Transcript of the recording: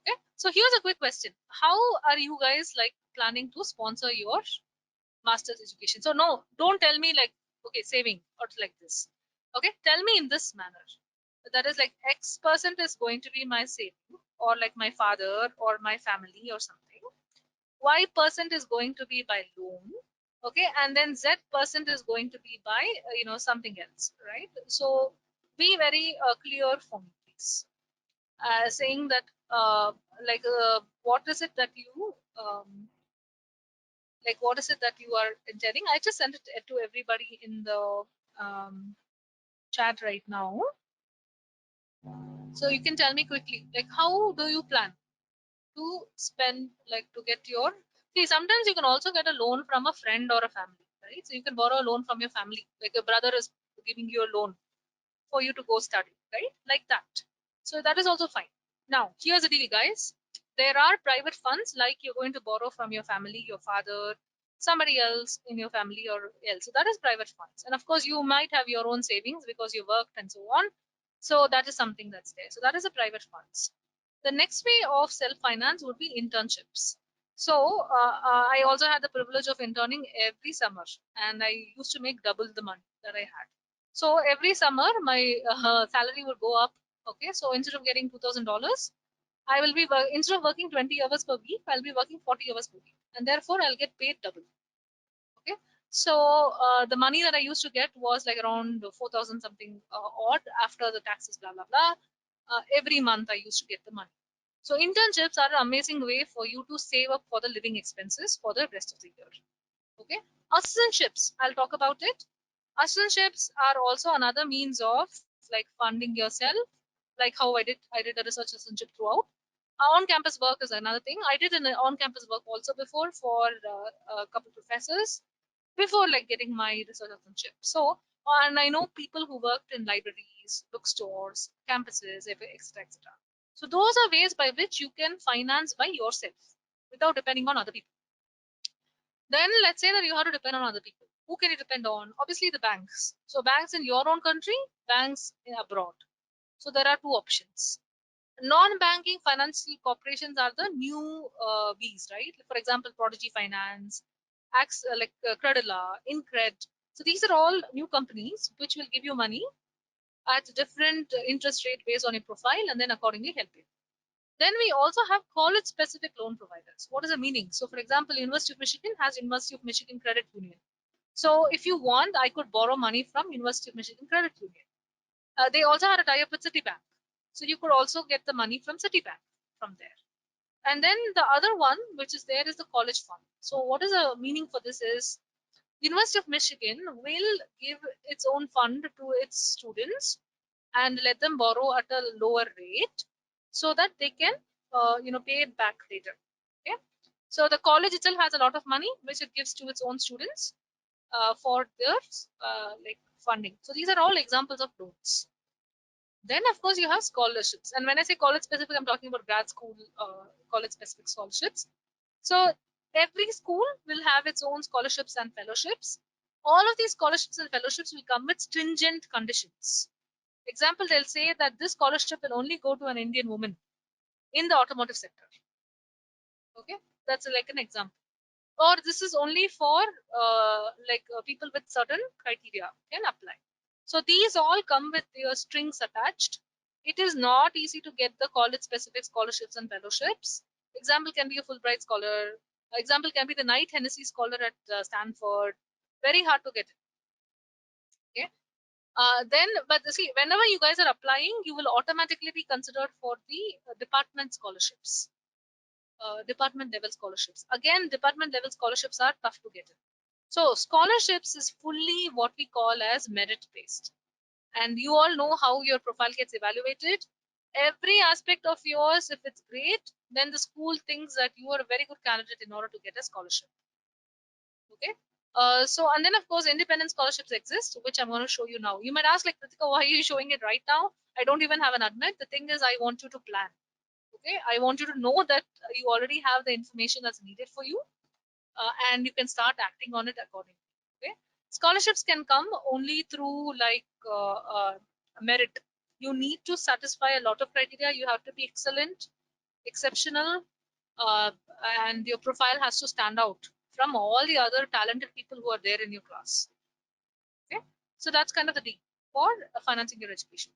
Okay, so here's a quick question: how are you guys like planning to sponsor your master's education? So no, don't tell me like, okay, saving or like this. Okay, tell me in this manner. That is like X percent is going to be my saving, or like my father or my family or something. Y percent is going to be by loan. Okay, and then Z percent is going to be by something else, right? So be very clear for me, please. Saying that what is it that you what is it that you are intending? I just sent it to everybody in the um, chat right now. So you can tell me quickly, like how do you plan to spend, like to get your, see, sometimes you can also get a loan from a friend or a family, right? So you can borrow a loan from your family, like your brother is giving you a loan for you to go study, right? Like that. So that is also fine. Now, here's the deal, guys. There are private funds, like you're going to borrow from your family, your father, somebody else in your family or else. So that is private funds. And of course, you might have your own savings because you worked and so on. So that is something that's there. So that is a private funds. The next way of self-finance would be internships. So I also had the privilege of interning every summer, and I used to make double the money that I had. So every summer, my salary would go up. Okay, so instead of getting $2,000, I will be instead of working 20 hours per week, I'll be working 40 hours per week, and therefore I'll get paid double. Okay, so the money that I used to get was like around 4,000 something odd after the taxes, blah blah blah. Every month I used to get the money. So internships are an amazing way for you to save up for the living expenses for the rest of the year. Okay, assistantships, I'll talk about it. Assistantships are also another means of like funding yourself, like how I did a research assistantship throughout. On-campus work is another thing. I did an on-campus work also before for a couple professors before like getting my research assistantship. So, and I know people who worked in libraries, bookstores, campuses, etc., etc. So those are ways by which you can finance by yourself without depending on other people. Then let's say that you have to depend on other people. Who can you depend on? Obviously the banks. So banks in your own country, banks abroad. So there are two options. Non-banking financial corporations are the new Bs, right? For example, Prodigy Finance, Credila, Incred. So these are all new companies which will give you money at different interest rate based on your profile and then accordingly help you. Then we also have college-specific loan providers. What is the meaning? So, for example, University of Michigan has University of Michigan Credit Union. So, if you want, I could borrow money from University of Michigan Credit Union. They also had a tie-up with Citibank, so you could also get the money from Citibank from there. And then the other one, which is there, is the college fund. So, what is the meaning for this is University of Michigan will give its own fund to its students and let them borrow at a lower rate so that they can pay it back later. Okay, so the college itself has a lot of money which it gives to its own students for their like funding. So these are all examples of loans. Then of course you have scholarships, and when I say college specific, I'm talking about grad school college specific scholarships. So every school will have its own scholarships and fellowships. All of these scholarships and fellowships will come with stringent conditions. Example, they'll say that this scholarship will only go to an Indian woman in the automotive sector. Okay, that's like an example. Or this is only for people with certain criteria can apply. So these all come with their strings attached. It is not easy to get the college specific scholarships and fellowships. Example can be a Fulbright scholar. Example can be the Knight Hennessy scholar at Stanford. Very hard to get it. Okay. But see, whenever you guys are applying, you will automatically be considered for the department scholarships, department level scholarships. Again, department level scholarships are tough to get in. So scholarships is fully what we call as merit based. And you all know how your profile gets evaluated. Every aspect of yours, if it's great, then the school thinks that you are a very good candidate in order to get a scholarship. Okay. So, and then of course, independent scholarships exist, which I'm going to show you now. You might ask, like, Kritika, why are you showing it right now? I don't even have an admit. The thing is, I want you to plan. Okay. I want you to know that you already have the information that's needed for you, and you can start acting on it accordingly. Okay. Scholarships can come only through merit. You need to satisfy a lot of criteria. You have to be excellent. exceptional, uh, and your profile has to stand out from all the other talented people who are there in your class. Okay, so that's kind of the D for financing your education.